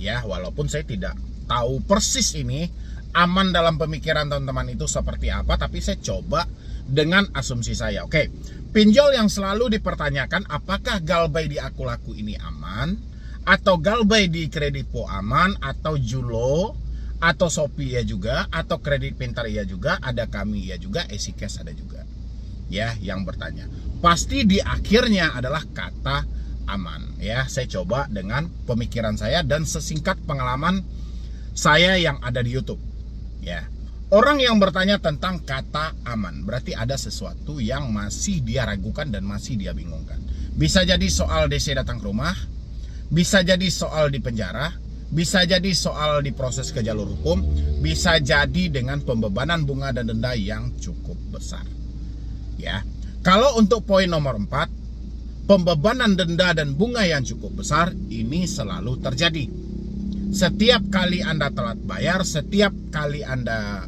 Ya, walaupun saya tidak tahu persis ini aman dalam pemikiran teman-teman itu seperti apa, tapi saya coba dengan asumsi saya. Oke, pinjol yang selalu dipertanyakan apakah Galbay di Akulaku ini aman, atau Galbay di Kreditpo aman, atau Julo, atau Shopee ya juga, atau Kredit Pintar ya juga, ada Kami ya juga, EasyCash ada juga. Ya, yang bertanya. Pasti di akhirnya adalah kata aman. Ya, saya coba dengan pemikiran saya dan sesingkat pengalaman saya yang ada di YouTube. Ya. Orang yang bertanya tentang kata aman berarti ada sesuatu yang masih dia ragukan dan masih dia bingungkan. Bisa jadi soal DC datang ke rumah, bisa jadi soal di penjara, bisa jadi soal diproses ke jalur hukum, bisa jadi dengan pembebanan bunga dan denda yang cukup besar. Ya. Kalau untuk poin nomor 4, pembebanan denda dan bunga yang cukup besar ini selalu terjadi. Setiap kali Anda telat bayar, setiap kali Anda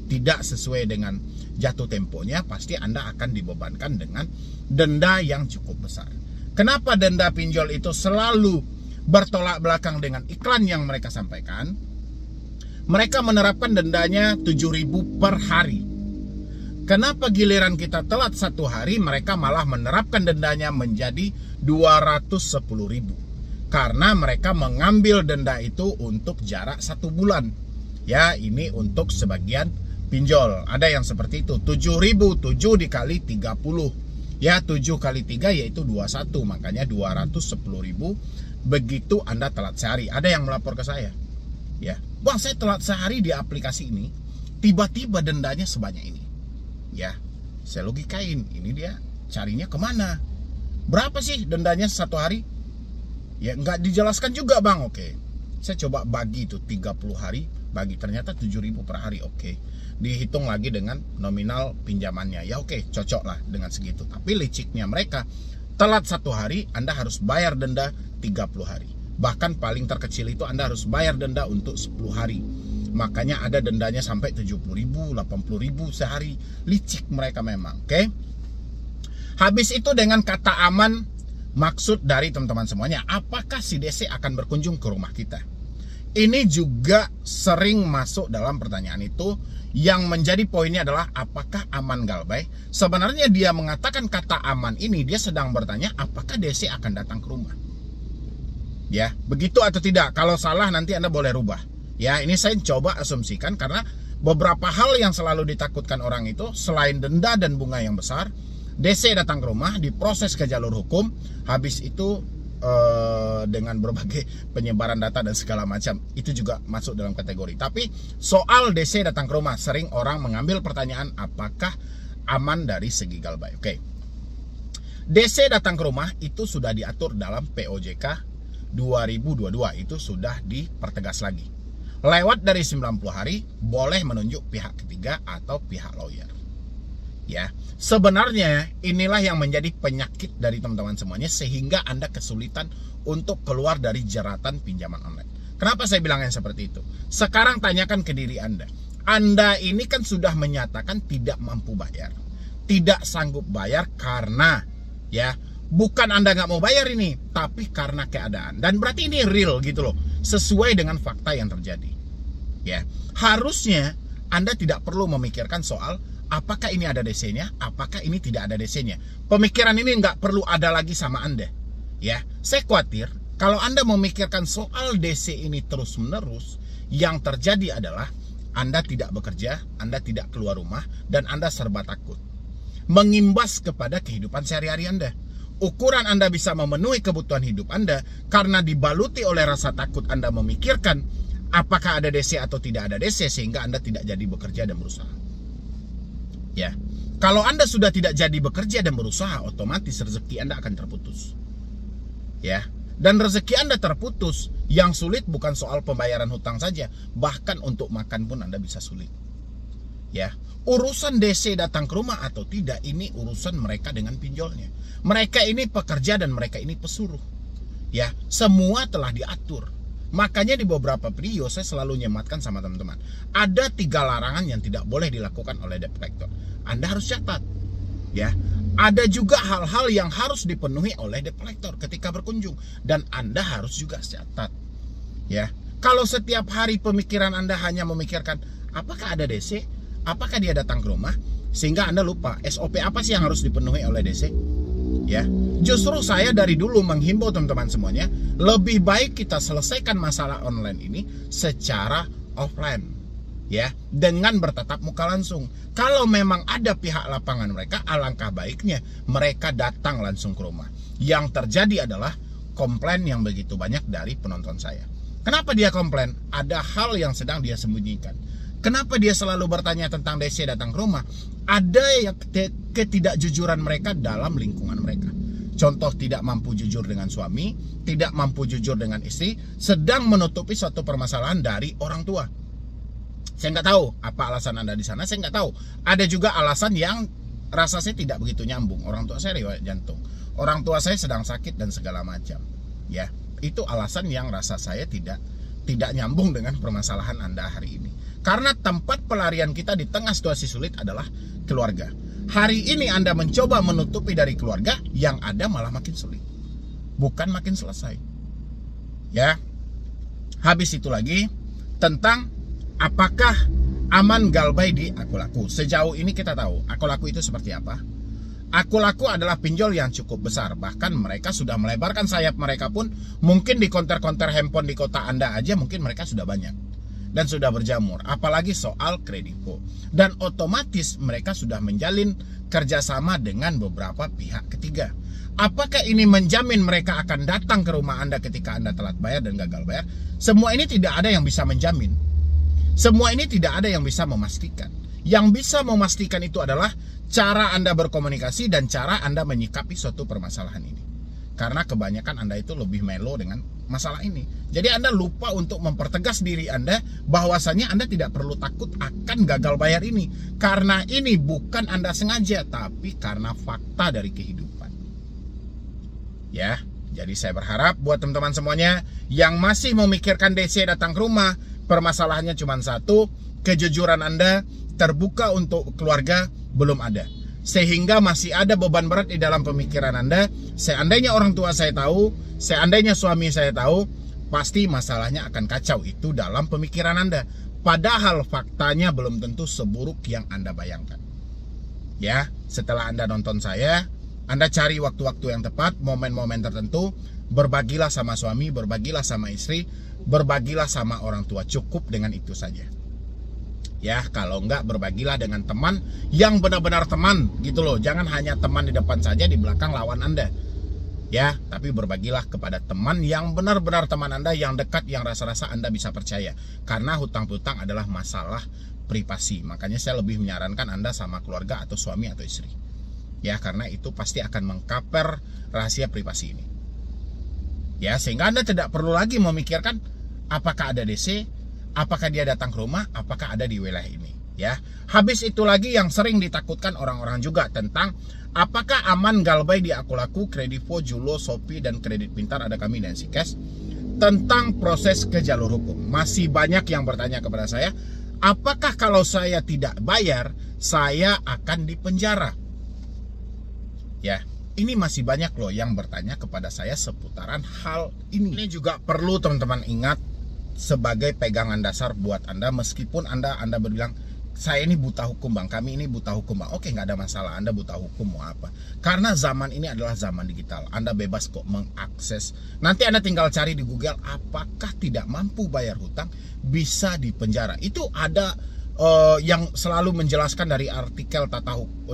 tidak sesuai dengan jatuh temponya, pasti Anda akan dibebankan dengan denda yang cukup besar. Kenapa denda pinjol itu selalu bertolak belakang dengan iklan yang mereka sampaikan? Mereka menerapkan dendanya 7.000 per hari. Kenapa giliran kita telat 1 hari, mereka malah menerapkan dendanya menjadi 210.000? Karena mereka mengambil denda itu untuk jarak 1 bulan. Ya, ini untuk sebagian pinjol. Ada yang seperti itu. 7.000, 7 dikali 30. Ya, 7 kali 3 yaitu 21. Makanya 210.000. Begitu Anda telat sehari. Ada yang melapor ke saya. Ya, Bang, saya telat sehari di aplikasi ini. Tiba-tiba dendanya sebanyak ini. Ya, saya logikain. Ini dia carinya kemana? Berapa sih dendanya 1 hari? Ya, nggak dijelaskan juga, Bang. Oke, saya coba bagi itu 30 hari, bagi ternyata 7.000 per hari. Oke, dihitung lagi dengan nominal pinjamannya. Ya oke, cocok lah dengan segitu. Tapi liciknya mereka, telat 1 hari Anda harus bayar denda 30 hari. Bahkan paling terkecil itu Anda harus bayar denda untuk 10 hari. Makanya ada dendanya sampai 70.000, 80.000 sehari. Licik mereka memang. Oke. Habis itu dengan kata aman, maksud dari teman-teman semuanya, apakah si DC akan berkunjung ke rumah kita? Ini juga sering masuk dalam pertanyaan itu. Yang menjadi poinnya adalah apakah aman Galbay? Sebenarnya dia mengatakan kata aman ini, dia sedang bertanya apakah DC akan datang ke rumah. Ya, begitu atau tidak? Kalau salah nanti Anda boleh rubah. Ya, ini saya coba asumsikan karena beberapa hal yang selalu ditakutkan orang itu, selain denda dan bunga yang besar, DC datang ke rumah, diproses ke jalur hukum, habis itu dengan berbagai penyebaran data dan segala macam, itu juga masuk dalam kategori. Tapi soal DC datang ke rumah, sering orang mengambil pertanyaan apakah aman dari segi Galbay. Oke, DC datang ke rumah itu sudah diatur dalam POJK 2022, itu sudah dipertegas lagi. Lewat dari 90 hari boleh menunjuk pihak ketiga atau pihak lawyer. Ya, sebenarnya inilah yang menjadi penyakit dari teman-teman semuanya, sehingga Anda kesulitan untuk keluar dari jeratan pinjaman online. Kenapa saya bilang yang seperti itu? Sekarang tanyakan ke diri Anda. Anda ini kan sudah menyatakan tidak mampu bayar, tidak sanggup bayar karena, ya, bukan Anda nggak mau bayar ini, tapi karena keadaan. Dan berarti ini real gitu loh, sesuai dengan fakta yang terjadi. Ya, harusnya Anda tidak perlu memikirkan soal apakah ini ada DC-nya, apakah ini tidak ada DC-nya. Pemikiran ini nggak perlu ada lagi sama Anda. Ya, saya khawatir kalau Anda memikirkan soal DC ini terus-menerus, yang terjadi adalah Anda tidak bekerja, Anda tidak keluar rumah, dan Anda serba takut. Mengimbas kepada kehidupan sehari-hari Anda. Ukuran Anda bisa memenuhi kebutuhan hidup Anda karena dibaluti oleh rasa takut Anda memikirkan apakah ada DC atau tidak ada DC, sehingga Anda tidak jadi bekerja dan berusaha. Ya, kalau Anda sudah tidak jadi bekerja dan berusaha, otomatis rezeki Anda akan terputus. Ya, dan rezeki Anda terputus, yang sulit bukan soal pembayaran hutang saja, bahkan untuk makan pun Anda bisa sulit. Ya, urusan DC datang ke rumah atau tidak, ini urusan mereka dengan pinjolnya. Mereka ini pekerja dan mereka ini pesuruh. Ya, semua telah diatur. Makanya di beberapa video saya selalu nyematkan sama teman-teman, ada 3 larangan yang tidak boleh dilakukan oleh debt collector. Anda harus catat. Ya, ada juga hal-hal yang harus dipenuhi oleh debt collector ketika berkunjung, dan Anda harus juga catat. Ya, kalau setiap hari pemikiran Anda hanya memikirkan apakah ada DC, apakah dia datang ke rumah, sehingga Anda lupa SOP apa sih yang harus dipenuhi oleh DC. Ya, justru saya dari dulu menghimbau teman-teman semuanya, lebih baik kita selesaikan masalah online ini secara offline. Ya, dengan bertatap muka langsung. Kalau memang ada pihak lapangan mereka, alangkah baiknya mereka datang langsung ke rumah. Yang terjadi adalah komplain yang begitu banyak dari penonton saya. Kenapa dia komplain? Ada hal yang sedang dia sembunyikan. Kenapa dia selalu bertanya tentang DC datang ke rumah? Ada yang ketidakjujuran mereka dalam lingkungan mereka. Contoh, tidak mampu jujur dengan suami, tidak mampu jujur dengan istri, sedang menutupi suatu permasalahan dari orang tua. Saya nggak tahu apa alasan Anda di sana, saya nggak tahu. Ada juga alasan yang rasa saya tidak begitu nyambung. Orang tua saya riwayat jantung, orang tua saya sedang sakit dan segala macam. Ya, itu alasan yang rasa saya tidak nyambung dengan permasalahan Anda hari ini. Karena tempat pelarian kita di tengah situasi sulit adalah keluarga. Hari ini Anda mencoba menutupi dari keluarga, yang ada malah makin sulit, bukan makin selesai. Ya, habis itu lagi tentang apakah aman galbay di Aku Laku. Sejauh ini kita tahu Aku Laku itu seperti apa. Aku Laku adalah pinjol yang cukup besar. Bahkan mereka sudah melebarkan sayap mereka pun. Mungkin di konter-konter handphone di kota Anda aja mungkin mereka sudah banyak dan sudah berjamur. Apalagi soal Kredivo. Dan otomatis mereka sudah menjalin kerjasama dengan beberapa pihak ketiga. Apakah ini menjamin mereka akan datang ke rumah Anda ketika Anda telat bayar dan gagal bayar? Semua ini tidak ada yang bisa menjamin. Semua ini tidak ada yang bisa memastikan. Yang bisa memastikan itu adalah cara Anda berkomunikasi dan cara Anda menyikapi suatu permasalahan ini. Karena kebanyakan Anda itu lebih melo dengan masalah ini. Jadi Anda lupa untuk mempertegas diri Anda bahwasannya Anda tidak perlu takut akan gagal bayar ini. Karena ini bukan Anda sengaja, tapi karena fakta dari kehidupan. Ya, jadi saya berharap buat teman-teman semuanya yang masih memikirkan DC datang ke rumah, permasalahannya cuma satu, kejujuran Anda terbuka untuk keluarga belum ada. Sehingga masih ada beban berat di dalam pemikiran Anda. Seandainya orang tua saya tahu, seandainya suami saya tahu, pasti masalahnya akan kacau. Itu dalam pemikiran Anda. Padahal faktanya belum tentu seburuk yang Anda bayangkan. Ya, setelah Anda nonton saya, Anda cari waktu-waktu yang tepat, momen-momen tertentu, berbagilah sama suami, berbagilah sama istri, berbagilah sama orang tua. Cukup dengan itu saja. Ya, kalau enggak berbagilah dengan teman yang benar-benar teman gitu loh. Jangan hanya teman di depan saja, di belakang lawan Anda. Ya, tapi berbagilah kepada teman yang benar-benar teman Anda, yang dekat, yang rasa-rasa Anda bisa percaya. Karena hutang-hutang adalah masalah privasi. Makanya saya lebih menyarankan Anda sama keluarga atau suami atau istri. Ya, karena itu pasti akan mengcover rahasia privasi ini. Ya, sehingga Anda tidak perlu lagi memikirkan apakah ada DC, apakah dia datang ke rumah, apakah ada di wilayah ini. Ya, habis itu lagi yang sering ditakutkan orang-orang juga tentang apakah aman galbay di Aku Laku, Kredivo, Julo, Shopee, dan Kredit Pintar ada kami dan Sikes. Tentang proses ke jalur hukum, masih banyak yang bertanya kepada saya, apakah kalau saya tidak bayar, saya akan dipenjara? Ya, ini masih banyak loh yang bertanya kepada saya seputaran hal ini. Ini juga perlu teman-teman ingat sebagai pegangan dasar buat Anda. Meskipun Anda berbilang, saya ini buta hukum bang, kami ini buta hukum bang. Oke, nggak ada masalah, Anda buta hukum mau apa. Karena zaman ini adalah zaman digital. Anda bebas kok mengakses. Nanti Anda tinggal cari di Google, apakah tidak mampu bayar hutang bisa dipenjara. Itu ada yang selalu menjelaskan dari artikel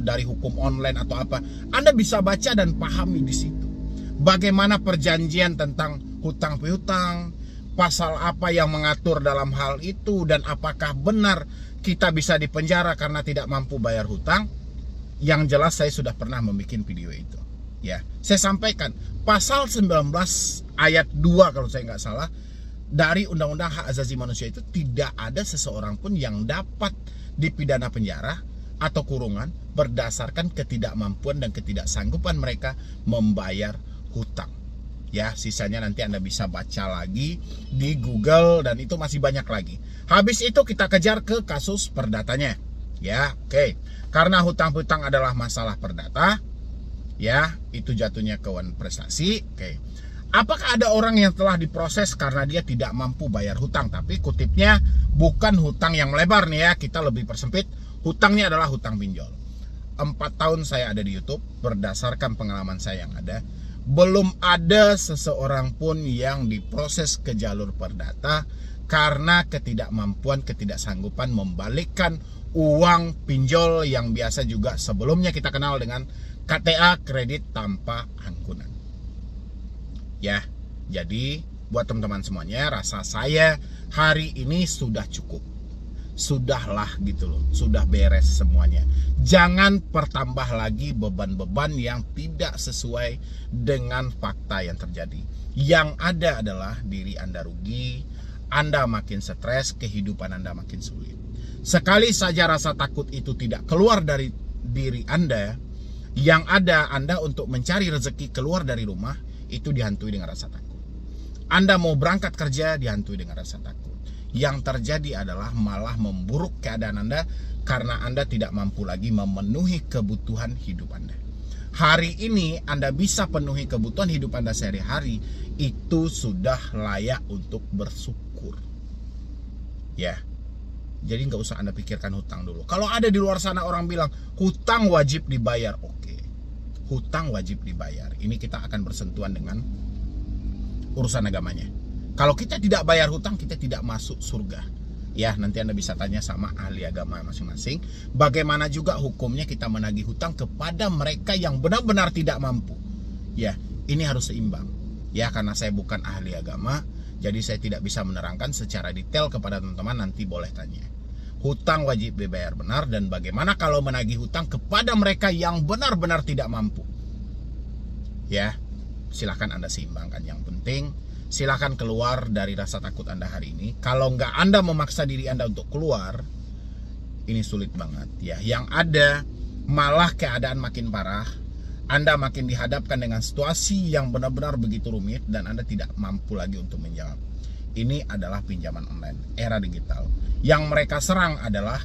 dari hukum online atau apa. Anda bisa baca dan pahami di situ. Bagaimana perjanjian tentang hutang piutang, pasal apa yang mengatur dalam hal itu, dan apakah benar kita bisa dipenjara karena tidak mampu bayar hutang. Yang jelas saya sudah pernah membuat video itu. Ya, saya sampaikan pasal 19 ayat 2 kalau saya nggak salah dari Undang-Undang Hak Asasi Manusia itu tidak ada seseorang pun yang dapat dipidana penjara atau kurungan berdasarkan ketidakmampuan dan ketidaksanggupan mereka membayar hutang. Ya, sisanya nanti Anda bisa baca lagi di Google dan itu masih banyak lagi. Habis itu kita kejar ke kasus perdatanya. Ya, oke. Karena hutang-hutang adalah masalah perdata, ya, itu jatuhnya ke prestasi. Oke. Apakah ada orang yang telah diproses karena dia tidak mampu bayar hutang? Tapi kutipnya bukan hutang yang melebar nih ya, kita lebih persempit. Hutangnya adalah hutang pinjol. 4 tahun saya ada di YouTube, berdasarkan pengalaman saya yang ada, belum ada seseorang pun yang diproses ke jalur perdata karena ketidakmampuan, ketidaksanggupan membalikkan uang pinjol yang biasa juga sebelumnya kita kenal dengan KTA, kredit tanpa ampunan. Ya, jadi buat teman-teman semuanya, rasa saya hari ini sudah cukup. Sudahlah gitu loh, sudah beres semuanya. Jangan pertambah lagi beban-beban yang tidak sesuai dengan fakta yang terjadi. Yang ada adalah diri Anda rugi, Anda makin stres, kehidupan Anda makin sulit. Sekali saja rasa takut itu tidak keluar dari diri Anda, yang ada Anda untuk mencari rezeki keluar dari rumah, itu dihantui dengan rasa takut. Anda mau berangkat kerja, dihantui dengan rasa takut. Yang terjadi adalah malah memburuk keadaan Anda karena Anda tidak mampu lagi memenuhi kebutuhan hidup Anda. Hari ini Anda bisa penuhi kebutuhan hidup Anda sehari-hari, itu sudah layak untuk bersyukur. Ya, jadi nggak usah Anda pikirkan hutang dulu. Kalau ada di luar sana orang bilang hutang wajib dibayar, oke, hutang wajib dibayar. Ini kita akan bersentuhan dengan urusan agamanya. Kalau kita tidak bayar hutang, kita tidak masuk surga. Ya, nanti Anda bisa tanya sama ahli agama masing-masing. Bagaimana juga hukumnya kita menagih hutang kepada mereka yang benar-benar tidak mampu. Ya, ini harus seimbang. Ya, karena saya bukan ahli agama, jadi saya tidak bisa menerangkan secara detail kepada teman-teman, nanti boleh tanya. Hutang wajib dibayar benar, dan bagaimana kalau menagih hutang kepada mereka yang benar-benar tidak mampu. Ya, silahkan Anda seimbangkan. Yang penting, silahkan keluar dari rasa takut Anda hari ini. Kalau nggak Anda memaksa diri Anda untuk keluar, ini sulit banget ya. Yang ada malah keadaan makin parah. Anda makin dihadapkan dengan situasi yang benar-benar begitu rumit dan Anda tidak mampu lagi untuk menjawab. Ini adalah pinjaman online, era digital. Yang mereka serang adalah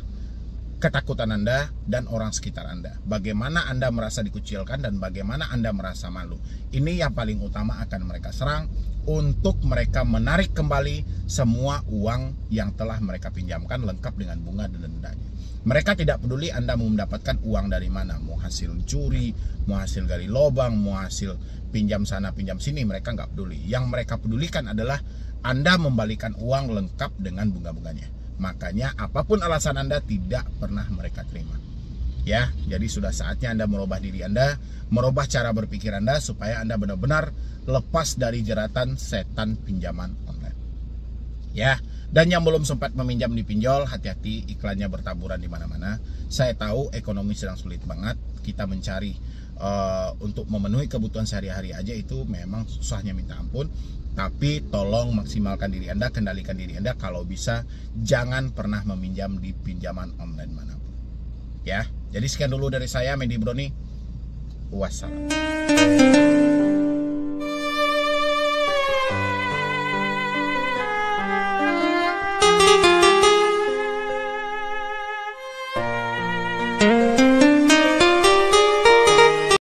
ketakutan Anda dan orang sekitar Anda. Bagaimana Anda merasa dikucilkan dan bagaimana Anda merasa malu. Ini yang paling utama akan mereka serang untuk mereka menarik kembali semua uang yang telah mereka pinjamkan lengkap dengan bunga dan dendanya. Mereka tidak peduli Anda mau mendapatkan uang dari mana, mau hasil curi, mau hasil gali lubang, mau hasil pinjam sana pinjam sini, mereka nggak peduli. Yang mereka pedulikan adalah Anda membalikan uang lengkap dengan bunga-bunganya. Makanya apapun alasan Anda tidak pernah mereka terima. Ya, jadi sudah saatnya Anda merubah diri Anda, merubah cara berpikir Anda supaya Anda benar-benar lepas dari jeratan setan pinjaman online. Ya, dan yang belum sempat meminjam di pinjol, hati-hati, iklannya bertaburan di mana-mana. Saya tahu ekonomi sedang sulit banget, kita mencari untuk memenuhi kebutuhan sehari-hari aja itu memang susahnya minta ampun. Tapi tolong maksimalkan diri Anda, kendalikan diri Anda. Kalau bisa, jangan pernah meminjam di pinjaman online manapun. Ya, jadi sekian dulu dari saya, Medi Broni. Wassalam.